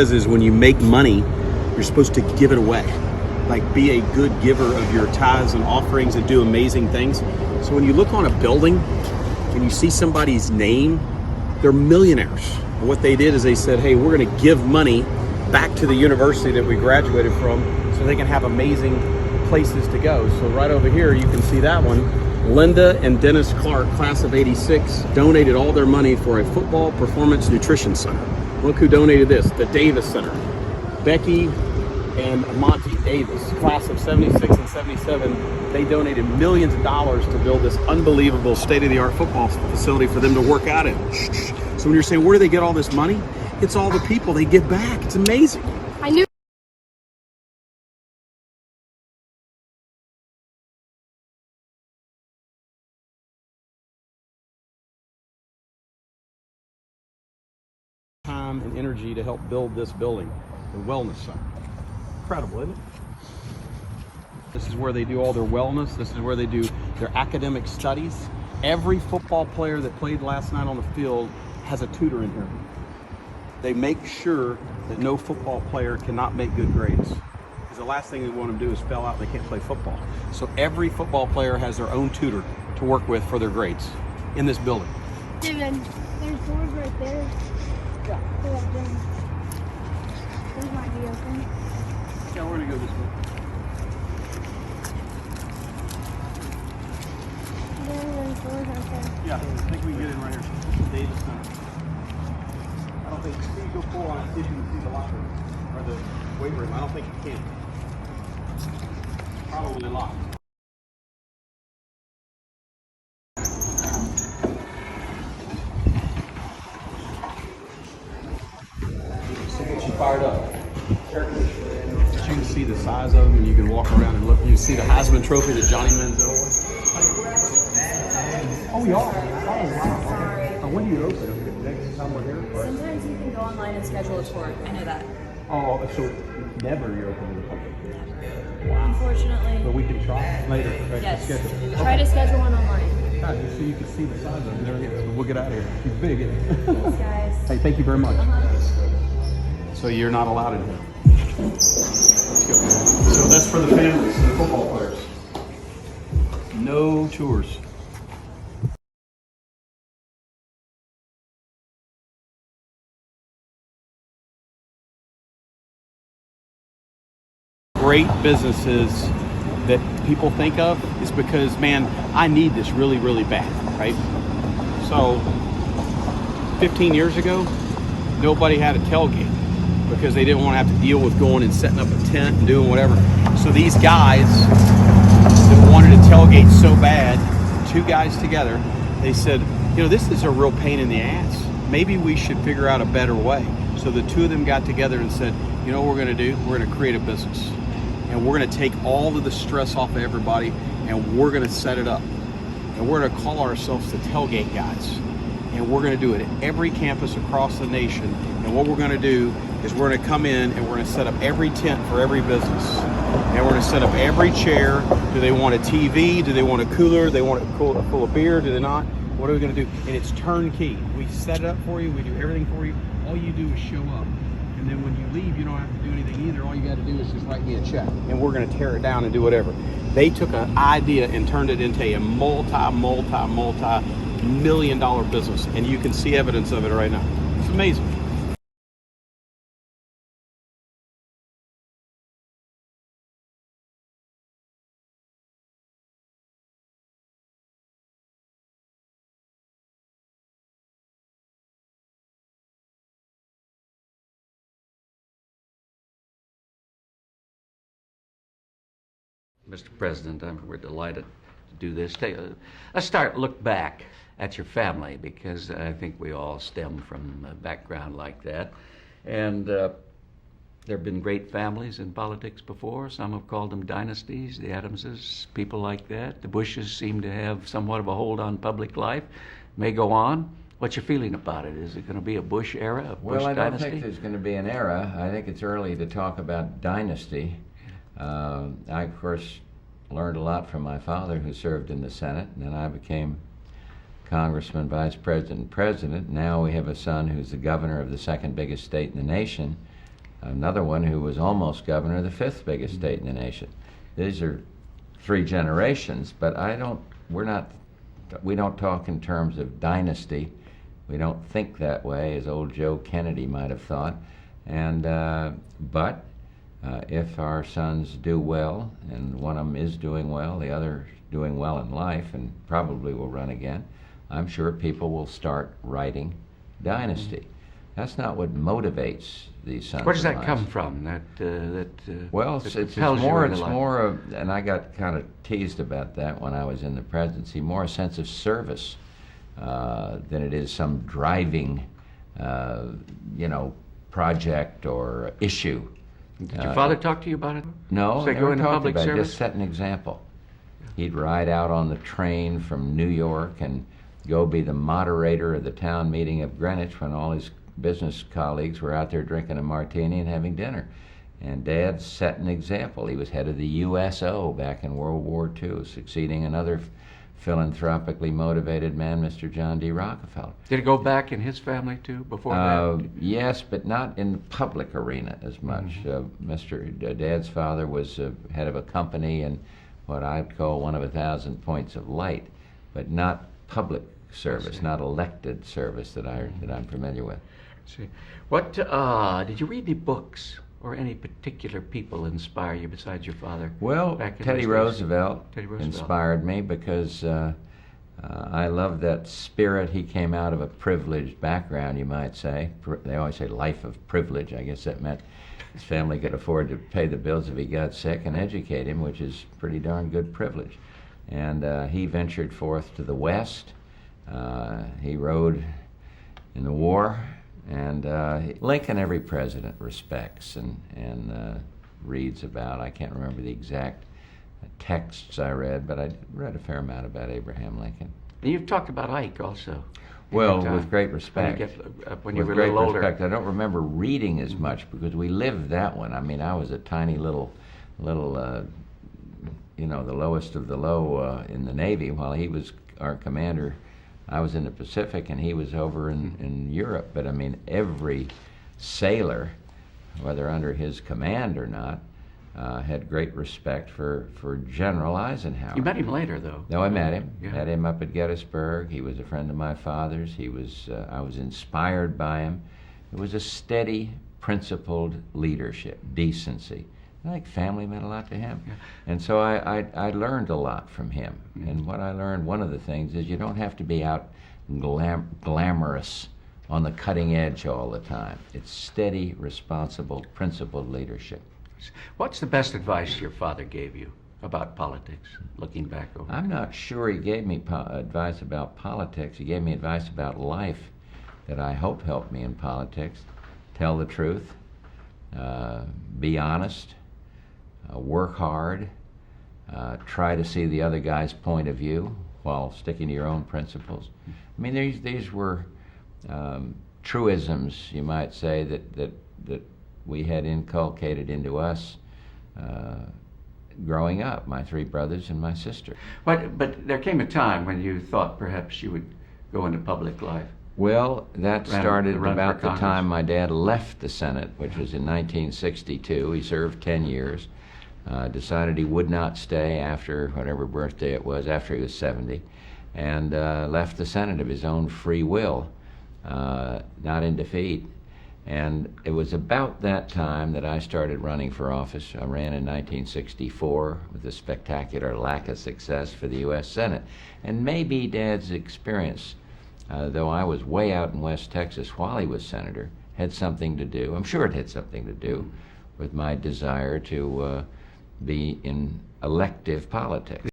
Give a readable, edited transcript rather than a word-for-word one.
Is when you make money, you're supposed to give it away. Like, be a good giver of your tithes and offerings and do amazing things. So when you look on a building and you see somebody's name, they're millionaires. And what they did is they said, hey, we're going to give money back to the university that we graduated from so they can have amazing places to go. So right over here, you can see that one. Linda and Dennis Clark, class of '86, donated all their money for a football performance nutrition center. Look who donated this, the Davis Center. Becky and Monty Davis, class of '76 and '77, they donated millions of dollars to build this unbelievable state-of-the-art football facility for them to work out in. So when you're saying, where do they get all this money? It's all the people they give back. It's amazing. I knew. Time and energy to help build this building, the Wellness Center. Incredible, isn't it? This is where they do all their wellness. This is where they do their academic studies. Every football player that played last night on the field has a tutor in here. They make sure that no football player cannot make good grades. Because the last thing we want them to do is fail out and they can't play football. So every football player has their own tutor to work with for their grades in this building. David, there's doors right there. Yeah. Those might be open. Yeah, we're gonna go this way. There's doors right there. Yeah, I think we can get in right here. Davis Center. I don't think, see, go pull on it, see if you can see the locker room or the weight room. I don't think you can. Probably locked. So get you fired up. You can see the size of them, and you can walk around and look. You see the Heisman Trophy that Johnny Manziel won. Oh, we are. Oh, wow. Sorry. When do you open? Next time we're here? Or? Sometimes you can go online and schedule a tour. I know that. Oh, so never you're open to the public? Wow. Unfortunately. But we can try later. Right? Yes. Schedule. Try to schedule one online. God, so you can see the size of it. There it is. We'll get out of here. He's big, isn't he? Thanks, guys. Hey, thank you very much. So you're not allowed in here. Let's go. So that's for the families and the football players. No tours. Great businesses that people think of is because, man, I need this really, really bad, right? So 15 years ago, nobody had a tailgate because they didn't want to have to deal with going and setting up a tent and doing whatever. So these guys that wanted a tailgate so bad, two guys together, they said, you know, this is a real pain in the ass. Maybe we should figure out a better way. So the two of them got together and said, you know what we're going to do? We're going to create a business. And we're going to take all of the stress off of everybody, and we're going to set it up. And we're going to call ourselves the Tailgate Guys. And we're going to do it at every campus across the nation. And what we're going to do is we're going to come in and we're going to set up every tent for every business. And we're going to set up every chair. Do they want a TV? Do they want a cooler? Do they want a full of beer? Do they not? What are we going to do? And it's turnkey. We set it up for you. We do everything for you. All you do is show up. And then when you leave, you don't have to do anything either. All you got to do is just write me a check. And we're going to tear it down and do whatever. They took an idea and turned it into a multi-million-dollar business. And you can see evidence of it right now. It's amazing. Mr. President, we're delighted to do this. Let's look back at your family, because I think we all stem from a background like that. And there have been great families in politics before. Some have called them dynasties, the Adamses, people like that. The Bushes seem to have somewhat of a hold on public life, may go on. What's your feeling about it? Is it going to be a Bush era, a Bush Well, I don't dynasty? think there's going to be an era. I think it's early to talk about dynasty. I, of course, learned a lot from my father, who served in the Senate, and then I became congressman, vice president, president. Now we have a son who's the governor of the second biggest state in the nation. another one who was almost governor of the fifth biggest state in the nation. These are three generations, but we don't talk in terms of dynasty. We don't think that way, as old Joe Kennedy might have thought. And but if our sons do well, and one of them is doing well, the other doing well in life, and probably will run again, I'm sure people will start writing dynasty. That's not what motivates these sons. Where does of that mine. come from? Well, that it's propels you more, in it's life? more of, and I got kind of teased about that when I was in the presidency, more a sense of service than it is some driving, project or issue. Did your father talk to you about it? No, Say never go into talked public about it, service? just set an example. He'd ride out on the train from New York and go be the moderator of the town meeting of Greenwich when all his business colleagues were out there drinking a martini and having dinner. And Dad set an example. He was head of the USO back in World War II, succeeding another philanthropically motivated man, Mr. John D. Rockefeller. Did it go back in his family too before that? Yes, but not in the public arena as much. Dad's father was head of a company and what I'd call one of 1,000 points of light, but not public service, not elected service that I'm familiar with. See, what did you read any books or any particular people inspire you besides your father? Well, back in Teddy those days? Roosevelt Teddy Roosevelt inspired me because I love that spirit. He came out of a privileged background, you might say. They always say life of privilege. I guess that meant his family could afford to pay the bills if he got sick and educate him, which is pretty darn good privilege. And he ventured forth to the West. He rode in the war. And Lincoln, every president respects and reads about. I can't remember the exact texts I read, but I read a fair amount about Abraham Lincoln. And you've talked about Ike also. Well, with great respect. When you With were a great little older. respect. I don't remember reading as much because we lived that one. I mean, I was a tiny little, the lowest of the low in the Navy while he was our commander. I was in the Pacific and he was over in Europe. But I mean, every sailor, whether under his command or not, had great respect for General Eisenhower. You met him later, though. No, I met him. Yeah. Met him up at Gettysburg. He was a friend of my father's. I was inspired by him. It was a steady, principled leadership, decency. I think family meant a lot to him. Yeah. And so I learned a lot from him. Mm-hmm. And what I learned, one of the things, is you don't have to be out glamorous on the cutting edge all the time. It's steady, responsible, principled leadership. What's the best advice your father gave you about politics, looking back over? I'm not sure he gave me advice about politics. He gave me advice about life that I hope helped me in politics. Tell the truth, be honest, work hard, try to see the other guy's point of view while sticking to your own principles. I mean, these were truisms, you might say, that we had inculcated into us growing up, my three brothers and my sister. But there came a time when you thought perhaps you would go into public life. Well, that started run for about the Congress. time my dad left the Senate, which was in 1962. He served 10 years, decided he would not stay after whatever birthday it was, after he was 70, and left the Senate of his own free will, not in defeat. And it was about that time that I started running for office. I ran in 1964 with a spectacular lack of success for the U.S. Senate. And maybe Dad's experience, though I was way out in West Texas while he was senator, had something to do, I'm sure it had something to do with my desire to be in elective politics.